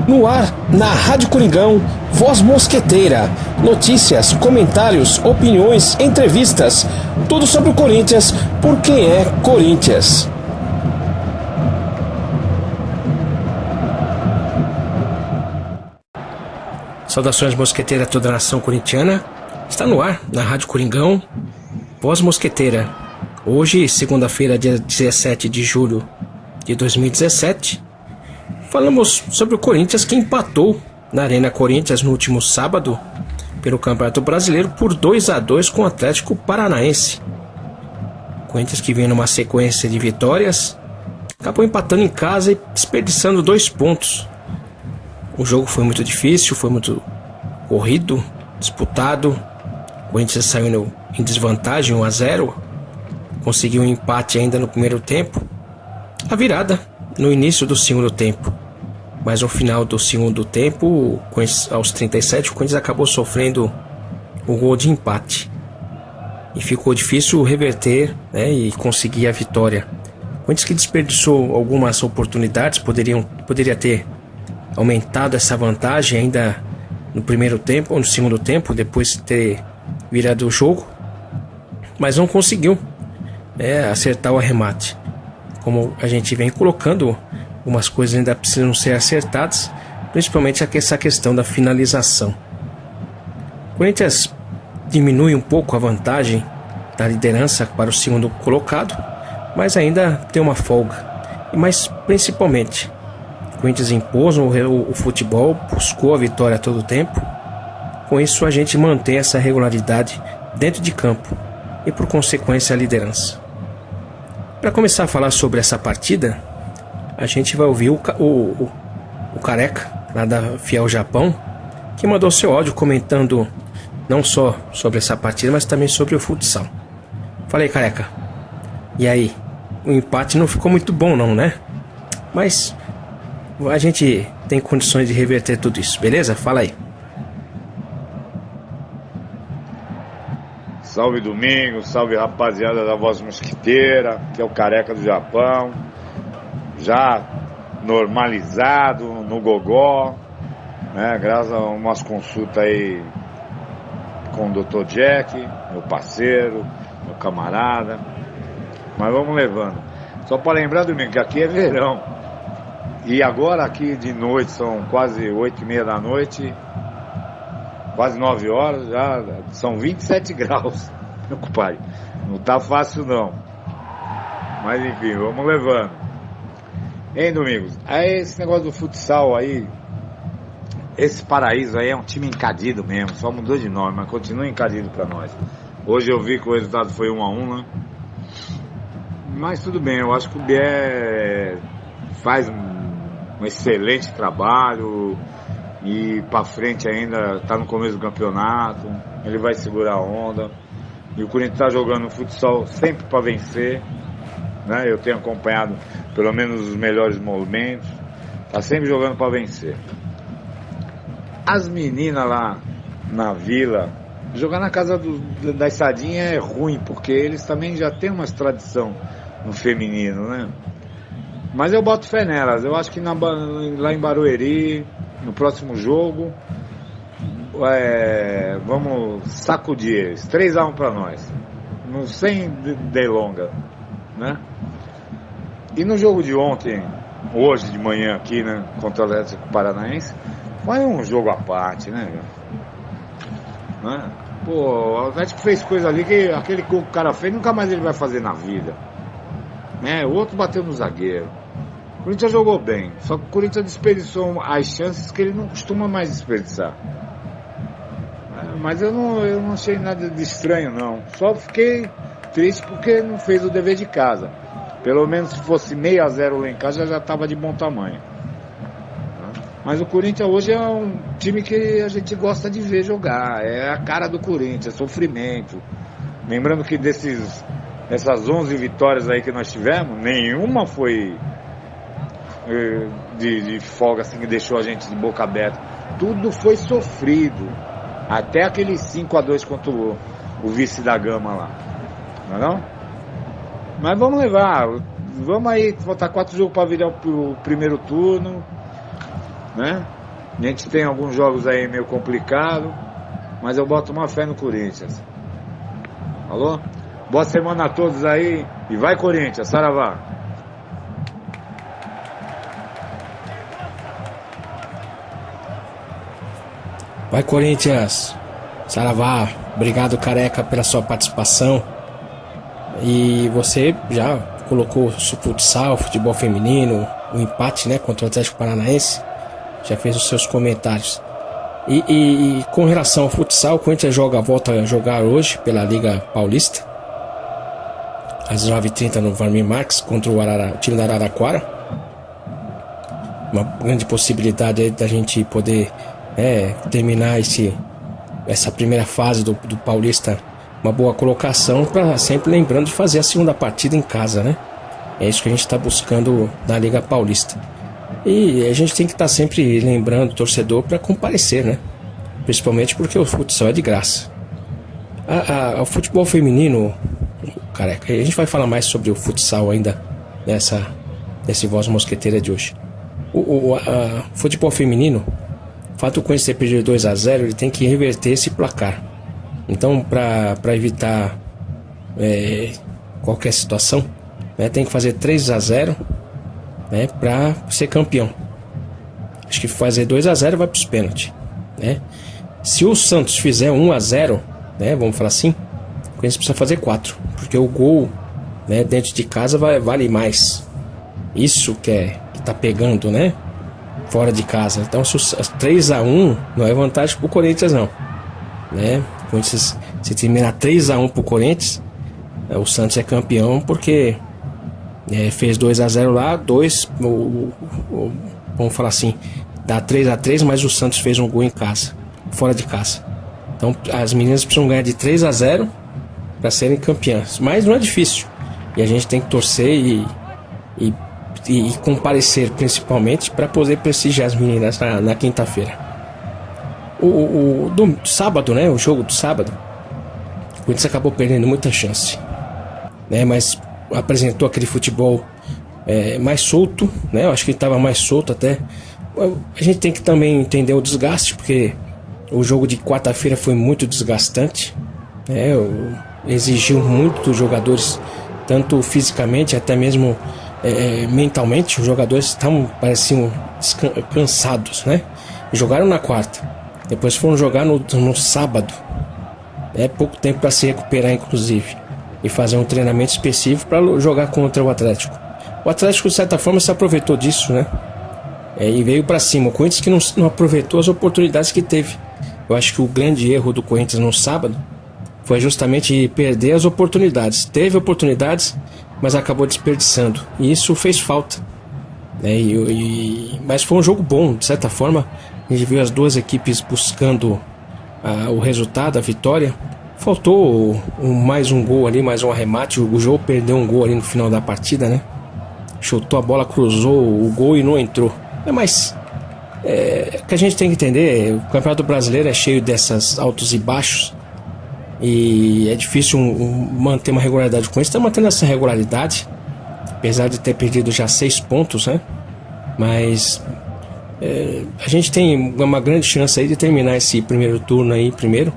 No ar, na Rádio Coringão, Voz Mosqueteira. Notícias, comentários, opiniões, entrevistas. Tudo sobre o Corinthians, por quem é Corinthians. Saudações mosqueteiras a toda a nação corintiana. Está no ar, na Rádio Coringão, Voz Mosqueteira. Hoje, segunda-feira, dia 17 de julho de 2017. Falamos sobre o Corinthians que empatou na Arena Corinthians no último sábado pelo Campeonato Brasileiro por 2-2 com o Atlético Paranaense. Corinthians que vem numa sequência de vitórias, acabou empatando em casa e desperdiçando 2 pontos. O jogo foi muito difícil, foi muito corrido, disputado. O Corinthians saiu em desvantagem 1-0, conseguiu um empate ainda no primeiro tempo, a virada no início do segundo tempo. Mas no final do segundo tempo, aos 37, o Corinthians acabou sofrendo o gol de empate. E ficou difícil reverter, e conseguir a vitória. O Corinthians que desperdiçou algumas oportunidades, poderia ter aumentado essa vantagem ainda no primeiro tempo ou no segundo tempo, depois de ter virado o jogo. Mas não conseguiu acertar o arremate. Como a gente vem colocando, algumas coisas ainda precisam ser acertadas, principalmente essa questão da finalização. O Corinthians diminui um pouco a vantagem da liderança para o segundo colocado, mas ainda tem uma folga. Mas principalmente, o Corinthians impôs o futebol, buscou a vitória a todo tempo. Com isso a gente mantém essa regularidade dentro de campo e por consequência a liderança. Para começar a falar sobre essa partida, a gente vai ouvir o Careca, lá da Fiel Japão, que mandou seu áudio comentando não só sobre essa partida, mas também sobre o futsal. Fala aí, Careca. E aí? O empate não ficou muito bom não, né? Mas a gente tem condições de reverter tudo isso, beleza? Fala aí. Salve Domingos, salve rapaziada da Voz Mosquiteira, que é o Careca do Japão. Já normalizado no gogó, graças a umas consultas aí com o Dr. Jack, meu parceiro, meu camarada. Mas vamos levando. Só para lembrar, Domingo, que aqui é verão. E agora aqui de noite, são quase 8h30 da noite, quase 9 horas, já são 27 graus, meu compadre. Não tá fácil não. Mas enfim, vamos levando. Hein, Domingos? Aí esse negócio do futsal aí, esse Paraíso aí é um time encadido mesmo, só mudou de nome, mas continua encadido pra nós. Hoje eu vi que o resultado foi 1-1, né? Mas tudo bem, eu acho que o Bié faz um excelente trabalho e pra frente ainda tá no começo do campeonato, ele vai segurar a onda. E o Corinthians tá jogando futsal sempre pra vencer, né? Eu tenho acompanhado pelo menos os melhores momentos, tá sempre jogando pra vencer. As meninas lá na vila, jogar na casa da Estadinha é ruim, porque eles também já têm uma tradição no feminino, né? Mas eu boto fé nelas. Eu acho que lá em Barueri, no próximo jogo, vamos sacudir eles. 3-1 pra nós, não sem delonga, né? E no jogo de ontem, hoje de manhã aqui, né, contra o Atlético Paranaense, foi um jogo à parte, né? Pô, o Atlético fez coisa ali que aquele que o cara fez nunca mais ele vai fazer na vida, né? O outro bateu no zagueiro. O Corinthians jogou bem, só que o Corinthians desperdiçou as chances que ele não costuma mais desperdiçar. Mas eu não achei nada de estranho não, só fiquei triste porque não fez o dever de casa. Pelo menos se fosse 6-0 lá em casa já estava de bom tamanho. Mas o Corinthians hoje é um time que a gente gosta de ver jogar. É a cara do Corinthians, sofrimento. Lembrando que dessas 11 vitórias aí que nós tivemos, nenhuma foi de folga assim que deixou a gente de boca aberta. Tudo foi sofrido. Até aquele 5-2 contra o vice da Gama lá. Não é não? Mas vamos levar. Vamos aí, faltar 4 jogos para virar o primeiro turno. né? A gente tem alguns jogos aí meio complicado, mas eu boto uma fé no Corinthians. Alô? Boa semana a todos aí e vai Corinthians, saravá! Vai Corinthians, saravá! Obrigado, Careca, pela sua participação. E você já colocou o futsal, futebol feminino, o empate, né, contra o Atlético Paranaense. Já fez os seus comentários. E com relação ao futsal, o Corinthians volta a jogar hoje pela Liga Paulista, às 9h30 no Varmir Marques, contra o time da Araraquara. Uma grande possibilidade aí da gente poder terminar essa primeira fase do Paulista, uma boa colocação, para sempre lembrando de fazer a segunda partida em casa, né? É isso que a gente está buscando na Liga Paulista. E a gente tem que estar sempre lembrando o torcedor para comparecer, né? Principalmente porque o futsal é de graça. O futebol feminino, Careca, a gente vai falar mais sobre o futsal ainda nesse Voz Mosqueteira de hoje. O futebol feminino, o fato do Corinthians ter perdido 2-0, ele tem que reverter esse placar. Então, para evitar qualquer situação, né, tem que fazer 3-0, né, para ser campeão. Acho que fazer 2-0 vai para os pênaltis, né? Se o Santos fizer 1-0, né, vamos falar assim, o Corinthians precisa fazer 4, porque o gol, né, dentro de casa vale mais. Isso que tá pegando, né, fora de casa. Então, se 3-1 não é vantagem pro Corinthians, não, né? O Corinthians, se terminar 3-1 pro Corinthians, o Santos é campeão, porque fez 2-0 lá, vamos falar assim, dá 3-3, mas o Santos fez um gol em casa, fora de casa. Então as meninas precisam ganhar de 3-0 para serem campeãs, mas não é difícil, e a gente tem que torcer e comparecer, principalmente para poder prestigiar as meninas na quinta-feira. Do sábado, né, o jogo do sábado, o Corinthians acabou perdendo muita chance, né, mas apresentou aquele futebol mais solto, né? Eu acho que ele estava mais solto até. A gente tem que também entender o desgaste, porque o jogo de quarta-feira foi muito desgastante, né? Exigiu muito dos jogadores, tanto fisicamente, até mesmo mentalmente. Os jogadores pareciam cansados, né? Jogaram na quarta, depois foram jogar no sábado, pouco tempo para se recuperar, inclusive, e fazer um treinamento específico para jogar contra o Atlético. O Atlético, de certa forma, se aproveitou disso, né? E veio para cima. O Corinthians que não aproveitou as oportunidades que teve. Eu acho que o grande erro do Corinthians no sábado foi justamente perder as oportunidades. Teve oportunidades, mas acabou desperdiçando. E isso fez falta, né? Mas foi um jogo bom, de certa forma. A gente viu as duas equipes buscando o resultado, a vitória. Faltou mais um gol ali, mais um arremate. O Jô perdeu um gol ali no final da partida, né? Chutou a bola, cruzou o gol e não entrou. Mas o que a gente tem que entender, o Campeonato Brasileiro é cheio dessas altos e baixos, e é difícil manter uma regularidade com isso. Está mantendo essa regularidade, apesar de ter perdido já 6 pontos, né? Mas a gente tem uma grande chance aí de terminar esse primeiro turno aí primeiro.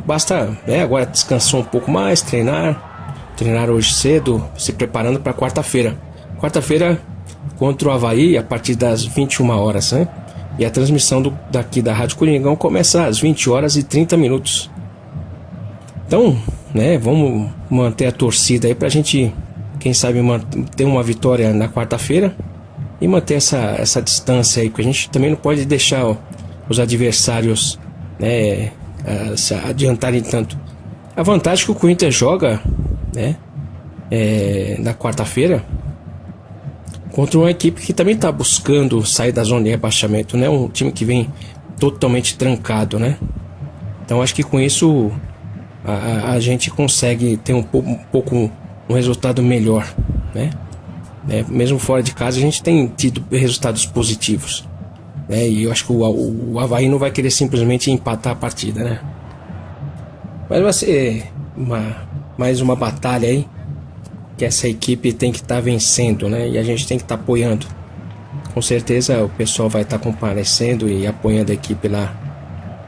Basta agora descansar um pouco mais, treinar hoje cedo, se preparando para quarta-feira contra o Avaí, a partir das 21 horas, né? E a transmissão daqui da Rádio Coringão começa às 20h30. Então, né, vamos manter a torcida aí pra gente, quem sabe, ter uma vitória na quarta-feira e manter essa distância aí, porque a gente também não pode deixar os adversários, né, se adiantarem tanto. A vantagem que o Corinthians joga, né, na quarta-feira contra uma equipe que também está buscando sair da zona de rebaixamento, né? Um time que vem totalmente trancado, né? Então acho que com isso a gente consegue ter um resultado melhor, né? Mesmo fora de casa a gente tem tido resultados positivos, né? E eu acho que o Avaí não vai querer simplesmente empatar a partida, né? Mas vai ser mais uma batalha aí que essa equipe tem que estar vencendo, né? E a gente tem que estar apoiando. com certeza o pessoal vai estar comparecendo e apoiando a equipe lá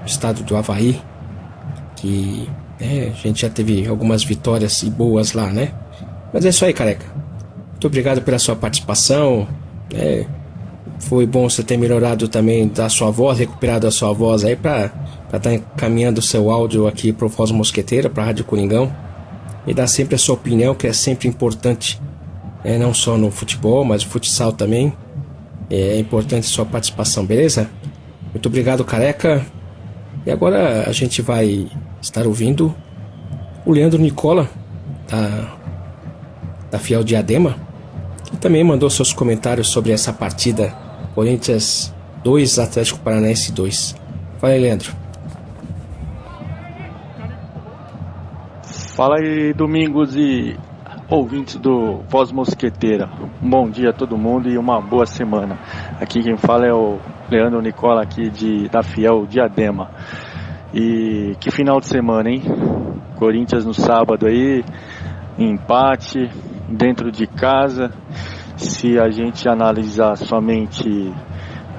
no estado do Avaí, que a gente já teve algumas vitórias e boas lá, né? Mas é isso aí, careca. Muito obrigado pela sua participação. Foi bom você ter melhorado também da sua voz, recuperado a sua voz aí para estar encaminhando o seu áudio aqui pro Voz Mosqueteira, para a Rádio Coringão, e dar sempre a sua opinião, que é sempre importante, não só no futebol, mas no futsal também. É importante a sua participação, beleza? Muito obrigado, careca. E agora a gente vai estar ouvindo o Leandro Nicola, da Fiel Diadema, que também mandou seus comentários sobre essa partida. Corinthians 2, Atlético Paranaense 2. Fala aí, Leandro. Fala aí, Domingos e ouvintes do Voz Mosqueteira. Um bom dia a todo mundo e uma boa semana. Aqui quem fala é o Leandro Nicola aqui da Fiel Diadema. E que final de semana, hein? Corinthians no sábado aí, empate, dentro de casa. Se a gente analisar somente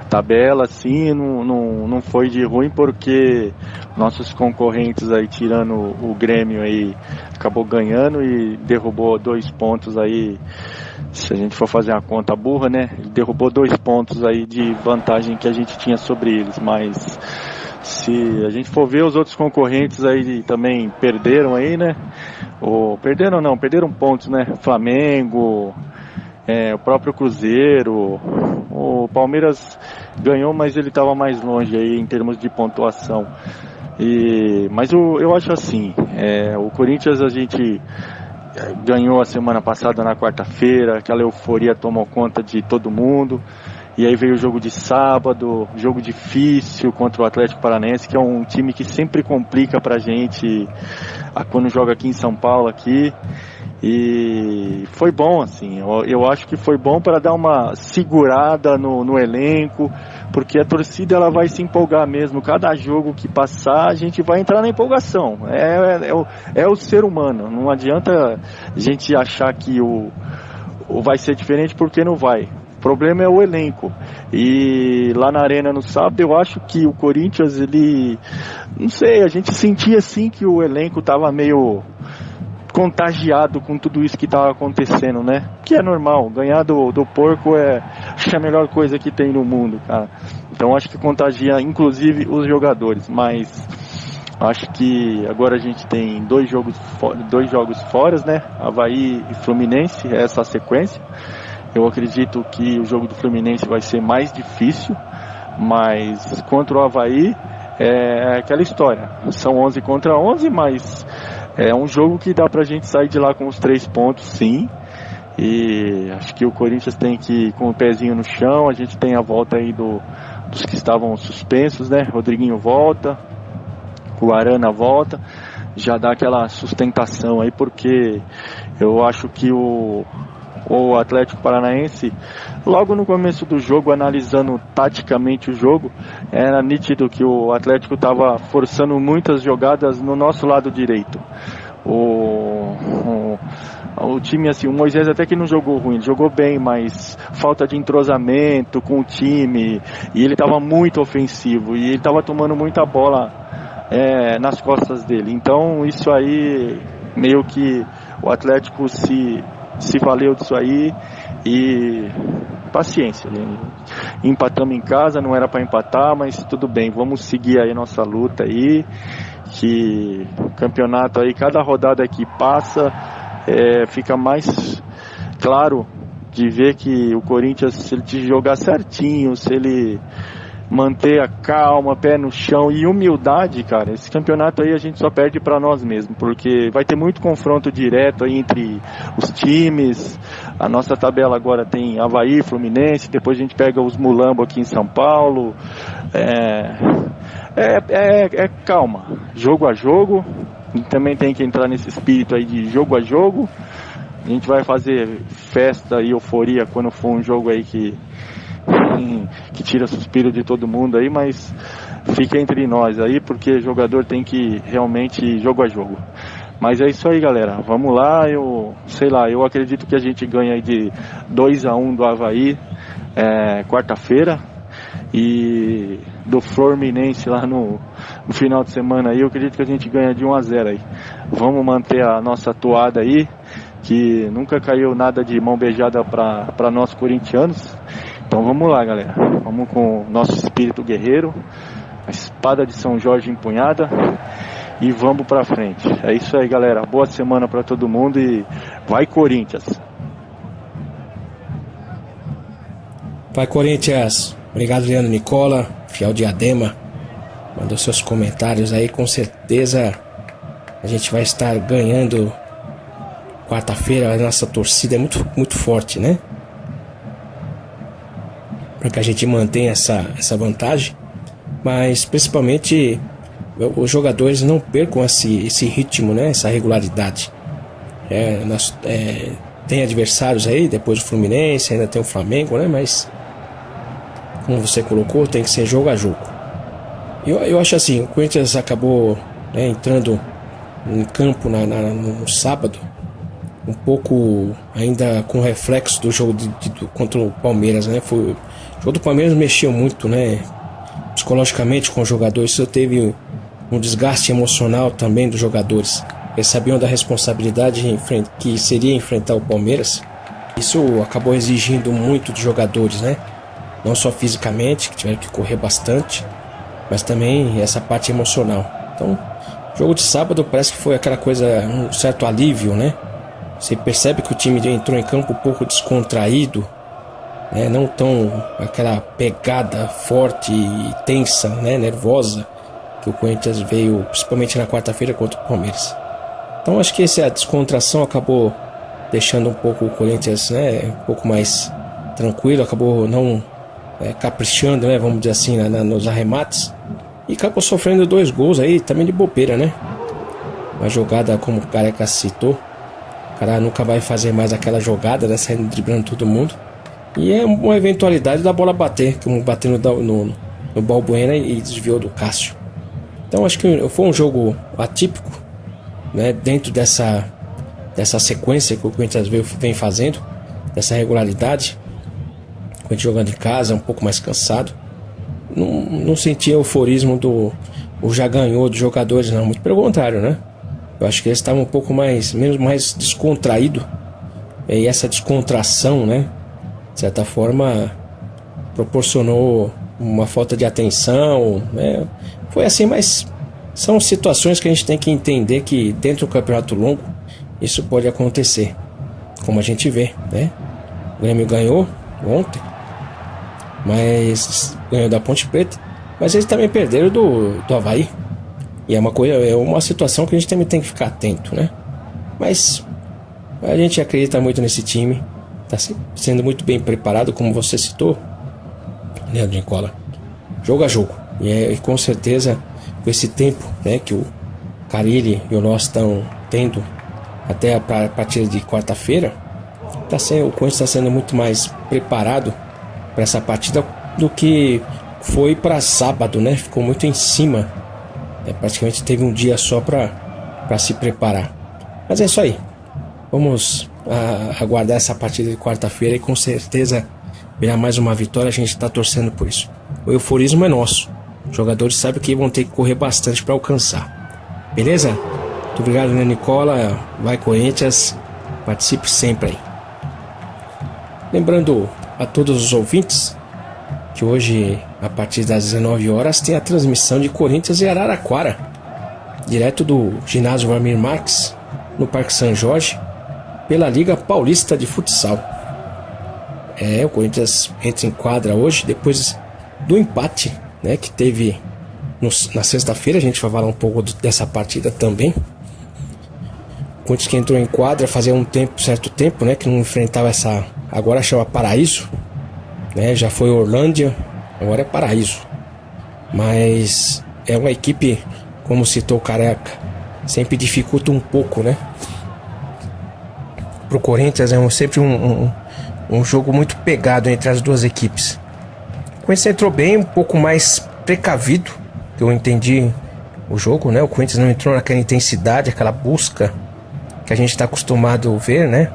a tabela, assim, não foi de ruim, porque nossos concorrentes aí, tirando o Grêmio aí, acabou ganhando e derrubou 2 pontos aí. Se a gente for fazer uma conta burra, né? Ele derrubou 2 pontos aí de vantagem que a gente tinha sobre eles, mas se a gente for ver, os outros concorrentes aí também perderam aí, né? Perderam pontos, né? Flamengo, o próprio Cruzeiro, o Palmeiras ganhou, mas ele estava mais longe aí em termos de pontuação. Mas eu acho assim, o Corinthians a gente ganhou a semana passada na quarta-feira, aquela euforia tomou conta de todo mundo. E aí veio o jogo de sábado, jogo difícil contra o Atlético Paranaense, que é um time que sempre complica pra gente quando joga aqui em São Paulo aqui. E foi bom, assim, eu acho que foi bom para dar uma segurada no elenco, porque a torcida ela vai se empolgar mesmo. Cada jogo que passar, a gente vai entrar na empolgação. É o ser humano, não adianta a gente achar que o vai ser diferente, porque não vai. O problema é o elenco. E lá na Arena no sábado, eu acho que o Corinthians, não sei, a gente sentia assim que o elenco estava meio contagiado com tudo isso que estava acontecendo, né? Que é normal, ganhar do porco acho que é a melhor coisa que tem no mundo, cara. Então acho que contagia inclusive os jogadores, mas acho que agora a gente tem 2 jogos fora, né? Avaí e Fluminense, essa sequência. Eu acredito que o jogo do Fluminense vai ser mais difícil, mas contra o Avaí é aquela história. São 11 contra 11, mas é um jogo que dá pra gente sair de lá com os 3 pontos, sim. E acho que o Corinthians tem que ir com o pezinho no chão. A gente tem a volta aí dos que estavam suspensos, né? Rodriguinho volta, o Arana volta. Já dá aquela sustentação aí, porque eu acho que o Atlético Paranaense, logo no começo do jogo, analisando taticamente o jogo, era nítido que o Atlético estava forçando muitas jogadas no nosso lado direito. O time, assim, o Moisés até que não jogou ruim, jogou bem, mas falta de entrosamento com o time, e ele estava muito ofensivo, e ele estava tomando muita bola nas costas dele. Então isso aí, meio que o Atlético se valeu disso aí, e paciência, empatamos em casa, não era para empatar, mas tudo bem, vamos seguir aí nossa luta aí, que o campeonato aí, cada rodada que passa, fica mais claro de ver que o Corinthians, se ele te jogar certinho, se ele manter a calma, pé no chão e humildade, cara, esse campeonato aí a gente só perde para nós mesmos, porque vai ter muito confronto direto aí entre os times. A nossa tabela agora tem Avaí, Fluminense, depois a gente pega os Mulambo aqui em São Paulo. Calma, jogo a jogo, e também tem que entrar nesse espírito aí de jogo a jogo. A gente vai fazer festa e euforia quando for um jogo aí que tira suspiro de todo mundo aí, mas fica entre nós aí, porque jogador tem que realmente jogo a jogo. Mas é isso aí, galera. Vamos lá, eu acredito que a gente ganha aí de 2-1 do Avaí quarta-feira. E do Fluminense lá no final de semana aí, eu acredito que a gente ganha de 1-0 aí. Vamos manter a nossa toada aí, que nunca caiu nada de mão beijada para nós corintianos. Então vamos lá, galera. Vamos com o nosso espírito guerreiro, a espada de São Jorge empunhada, e vamos pra frente. É isso aí, galera. Boa semana pra todo mundo e vai Corinthians! Vai Corinthians! Obrigado, Leandro Nicola, fiel Diadema. Mandou seus comentários aí, com certeza a gente vai estar ganhando quarta-feira. A nossa torcida é muito, muito forte, né? Para que a gente mantenha essa vantagem, mas principalmente os jogadores não percam esse ritmo, né? Essa regularidade. Tem adversários aí, depois do Fluminense, ainda tem o Flamengo, né? Mas como você colocou, tem que ser jogo a jogo. Eu acho assim, o Corinthians acabou, né, entrando em campo no sábado, um pouco ainda com reflexo do jogo contra o Palmeiras, né? O jogo do Palmeiras mexeu muito, né? Psicologicamente com os jogadores. Isso teve um desgaste emocional também dos jogadores. Eles sabiam da responsabilidade que seria enfrentar o Palmeiras. Isso acabou exigindo muito dos jogadores, né? Não só fisicamente, que tiveram que correr bastante, mas também essa parte emocional. Então, o jogo de sábado parece que foi aquela coisa, um certo alívio, né? Você percebe que o time entrou em campo um pouco descontraído, né? Não tão aquela pegada forte e tensa, né? Nervosa, que o Corinthians veio, principalmente na quarta-feira contra o Palmeiras. Então acho que essa descontração acabou deixando um pouco o Corinthians, né, um pouco mais tranquilo, acabou não caprichando, né, vamos dizer assim, nos arremates, e acabou sofrendo 2 gols aí, também de bobeira, né? Uma jogada, como o Careca citou, o cara nunca vai fazer mais aquela jogada, né, saindo driblando todo mundo, e é uma eventualidade da bola bater, como bateu no Balbuena e desviou do Cássio. Então acho que foi um jogo atípico, né, dentro dessa sequência que o Corinthians vem fazendo, dessa regularidade. O Corinthians jogando em casa, um pouco mais cansado. Não senti euforismo o já ganhou dos jogadores, não, muito pelo contrário, né? Eu acho que eles estavam um pouco mais descontraído, e essa descontração, né, de certa forma proporcionou uma falta de atenção, né? Foi assim, mas são situações que a gente tem que entender que dentro do campeonato longo isso pode acontecer, como a gente vê, né? O Grêmio ganhou ontem, mas ganhou da Ponte Preta, mas eles também perderam do Avaí, e é uma situação que a gente também tem que ficar atento, né? Mas a gente acredita muito nesse time, está sendo muito bem preparado, como você citou, Leandro Nicola, jogo a jogo, e com certeza com esse tempo, né, que o Carille e o Nosso estão tendo até a partida de quarta-feira, o Corinthians está sendo muito mais preparado para essa partida do que foi para sábado, né? Ficou muito em cima, praticamente teve um dia só para se preparar. Mas é isso aí, vamos aguardar essa partida de quarta-feira e com certeza virar mais uma vitória. A gente está torcendo por isso. O euforismo é nosso. Os jogadores sabem que vão ter que correr bastante para alcançar. Beleza? Muito obrigado, né, Nicola. Vai Corinthians. Participe sempre aí. Lembrando a todos os ouvintes que hoje, a partir das 19 horas, tem a transmissão de Corinthians e Araraquara, direto do ginásio Valmir Marques, no Parque São Jorge, pela Liga Paulista de Futsal. O Corinthians entra em quadra hoje, depois do empate, né, que teve na sexta-feira. A gente vai falar um pouco dessa partida também. O Corinthians que entrou em quadra fazia certo tempo, né, que não enfrentava agora chama Paraíso, né, já foi Orlândia, agora é Paraíso. Mas é uma equipe, como citou o Careca, sempre dificulta um pouco, né? Pro Corinthians é sempre um jogo muito pegado entre as duas equipes. O Corinthians entrou bem, um pouco mais precavido, que eu entendi o jogo, né? O Corinthians não entrou naquela intensidade, aquela busca que a gente está acostumado a ver, né?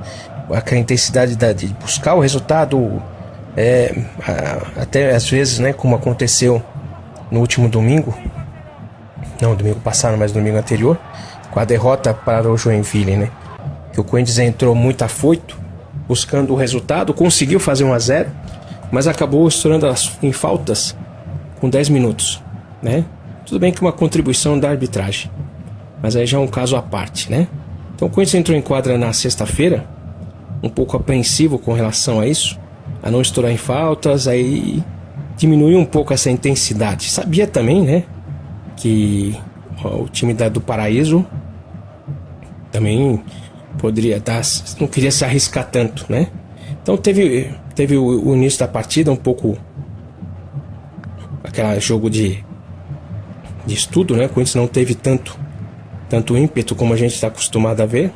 Aquela intensidade de buscar o resultado, até às vezes, né? Como aconteceu no último domingo, não domingo passado, mas domingo anterior, com a derrota para o Joinville, né? Que o Corinthians entrou muito afoito, buscando o resultado, conseguiu fazer 1-0, mas acabou estourando em faltas com 10 minutos, né? Tudo bem que uma contribuição da arbitragem, mas aí já é um caso à parte, né? Então o Corinthians entrou em quadra na sexta-feira, um pouco apreensivo com relação a isso, a não estourar em faltas, aí diminuiu um pouco essa intensidade. Sabia também, né, que o time do Paraíso também poderia dar, não queria se arriscar tanto, né? Então teve o início da partida um pouco aquele jogo de estudo, né? O Corinthians não teve tanto ímpeto como a gente está acostumado a ver.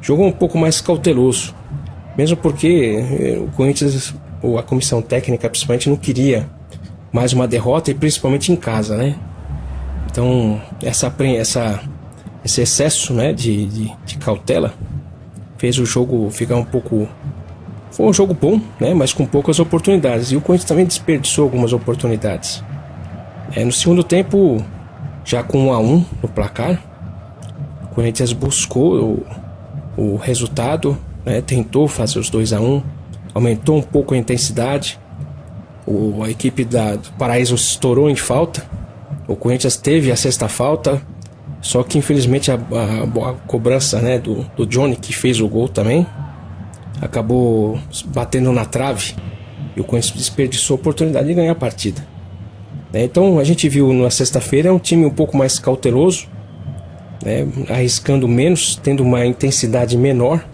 Jogou um pouco mais cauteloso, mesmo porque o Corinthians, ou a comissão técnica principalmente, não queria mais uma derrota, e principalmente em casa, né? Então esse excesso, né, de cautela fez o jogo ficar um pouco... Foi um jogo bom, né, mas com poucas oportunidades, e o Corinthians também desperdiçou algumas oportunidades. No segundo tempo, já com 1-1 no placar, o Corinthians buscou o resultado, né, tentou fazer os 2-1, aumentou um pouco a intensidade. A equipe do Paraíso estourou em falta, o Corinthians teve a sexta falta, só que infelizmente a cobrança, né, do Johnny, que fez o gol também, acabou batendo na trave, e o Corinthians desperdiçou a oportunidade de ganhar a partida. Então a gente viu na sexta-feira um time um pouco mais cauteloso, né, arriscando menos, tendo uma intensidade menor,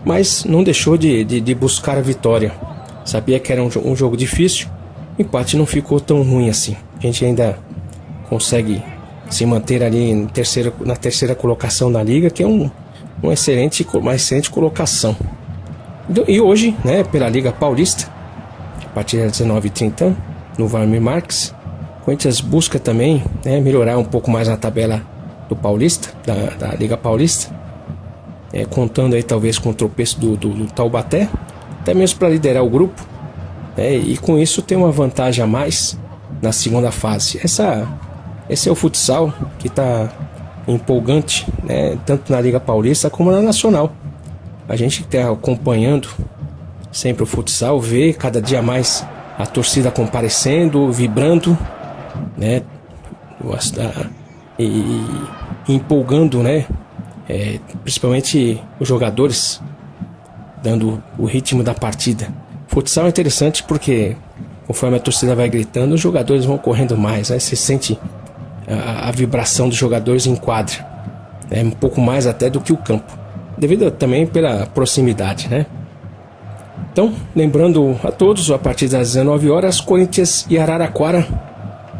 mas não deixou de buscar a vitória. Sabia que era um jogo difícil, o empate não ficou tão ruim assim. A gente ainda consegue se manter ali na terceira colocação na liga, que é uma excelente colocação. E hoje, né, pela Liga Paulista, a partir das 19h30, no Wlamir Marques, o Corinthians busca também, né, melhorar um pouco mais na tabela do Paulista, da Liga Paulista, contando aí talvez com o tropeço do Taubaté, até mesmo para liderar o grupo, e com isso ter uma vantagem a mais na segunda fase. Esse é o futsal que está empolgante, né, tanto na Liga Paulista como na Nacional. A gente está acompanhando sempre o futsal, vê cada dia mais a torcida comparecendo, vibrando, né, e empolgando, né, principalmente os jogadores, dando o ritmo da partida. Futsal é interessante porque conforme a torcida vai gritando, os jogadores vão correndo mais, né? Você sente a vibração dos jogadores em quadra, um pouco mais até do que o campo, devido também pela proximidade, né? Então, lembrando a todos, a partir das 19 horas, Corinthians e Araraquara,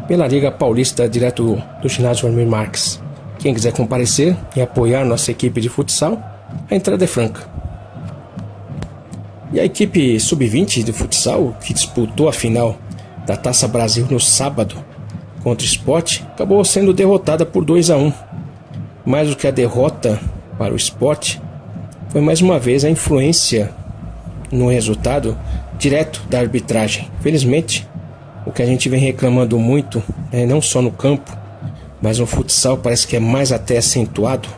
pela Liga Paulista, direto do ginásio Wlamir Marques. Quem quiser comparecer e apoiar nossa equipe de futsal, a entrada é franca. E a equipe sub-20 de futsal, que disputou a final da Taça Brasil no sábado contra o Sport, acabou sendo derrotada por 2-1. Mais do que a derrota para o Sport, foi mais uma vez a influência no resultado direto da arbitragem. Felizmente, o que a gente vem reclamando muito, não só no campo, mas no futsal parece que é mais até acentuado,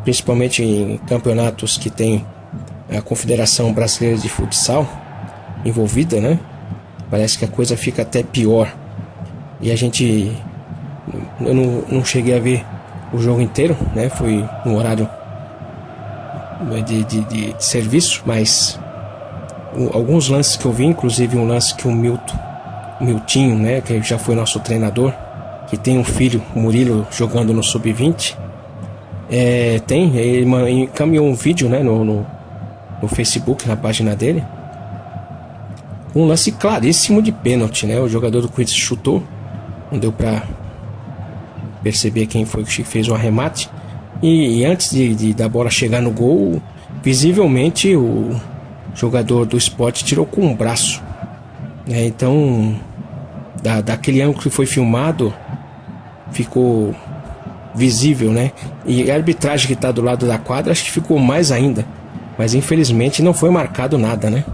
principalmente em campeonatos que tem a Confederação Brasileira de Futsal envolvida, né? Parece que a coisa fica até pior. E eu não cheguei a ver o jogo inteiro, né? Foi no horário de serviço, mas alguns lances que eu vi, inclusive um lance que o Miltinho, né, que já foi nosso treinador, que tem um filho, o Murilo, jogando no Sub-20, ele encaminhou um vídeo, né, no Facebook, na página dele, um lance claríssimo de pênalti, né? O jogador do Corinthians chutou, não deu para perceber quem foi que fez o arremate, e antes da bola chegar no gol, visivelmente o jogador do Sport tirou com o braço, né? Então, daquele ângulo que foi filmado, ficou visível, né? E a arbitragem que está do lado da quadra acho que ficou mais ainda, mas infelizmente não foi marcado nada, né?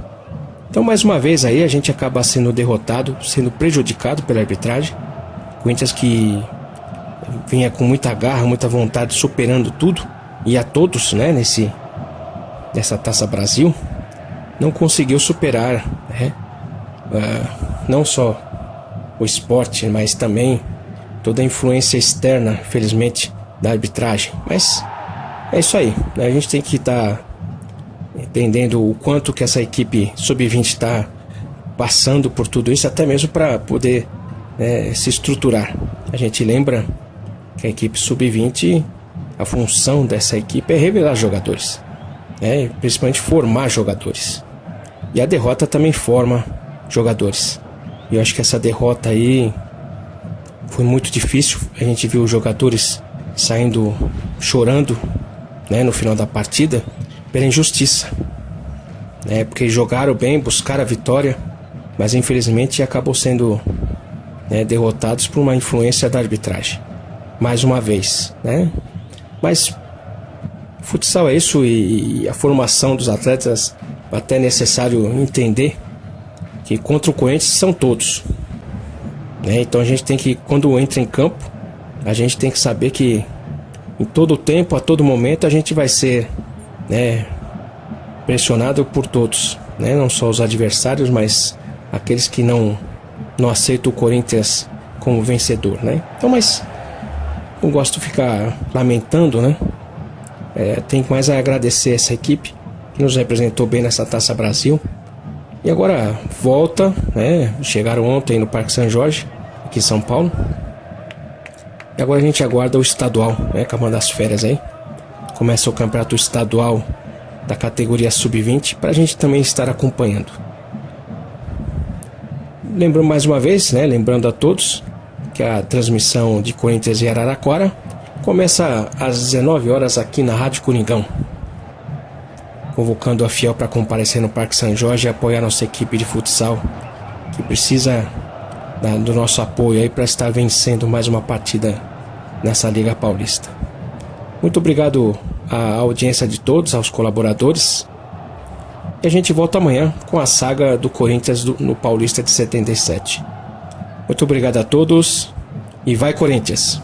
Então mais uma vez aí a gente acaba sendo derrotado, sendo prejudicado pela arbitragem. Corinthians que vinha com muita garra, muita vontade, superando tudo e a todos, né? Nessa Taça Brasil, não conseguiu superar, né? Não só o esporte, mas também toda a influência externa, felizmente, da arbitragem. Mas é isso aí, né? A gente tem que estar entendendo o quanto que essa equipe sub-20 está passando por tudo isso, até mesmo para poder se estruturar. A gente lembra que a equipe sub-20, a função dessa equipe é revelar jogadores, principalmente formar jogadores. E a derrota também forma jogadores. E eu acho que essa derrota aí foi muito difícil. A gente viu os jogadores saindo chorando, né, no final da partida pela injustiça, né, porque jogaram bem, buscaram a vitória, mas infelizmente acabou sendo, né, derrotados por uma influência da arbitragem mais uma vez, né? Mas futsal é isso, e a formação dos atletas, até é necessário entender que contra o Corinthians são todos, né? Então a gente tem que, quando entra em campo, a gente tem que saber que em todo tempo, a todo momento, a gente vai ser, né, pressionado por todos, né? Não só os adversários, mas aqueles que não aceitam o Corinthians como vencedor, né? Então, mas não gosto de ficar lamentando, né? Tenho mais a agradecer essa equipe que nos representou bem nessa Taça Brasil. E agora volta, né? Chegaram ontem no Parque São Jorge, aqui em São Paulo. E agora a gente aguarda o estadual, né? Acabando as férias aí. Começa o campeonato estadual da categoria sub-20 para a gente também estar acompanhando. Lembrando mais uma vez, né? Lembrando a todos que a transmissão de Corinthians e Araraquara começa às 19 horas aqui na Rádio Coringão, convocando a fiel para comparecer no Parque São Jorge e apoiar nossa equipe de futsal, que precisa do nosso apoio aí para estar vencendo mais uma partida nessa Liga Paulista. Muito obrigado à audiência de todos, aos colaboradores, e a gente volta amanhã com a saga do Corinthians no Paulista de 77. Muito obrigado a todos e vai Corinthians!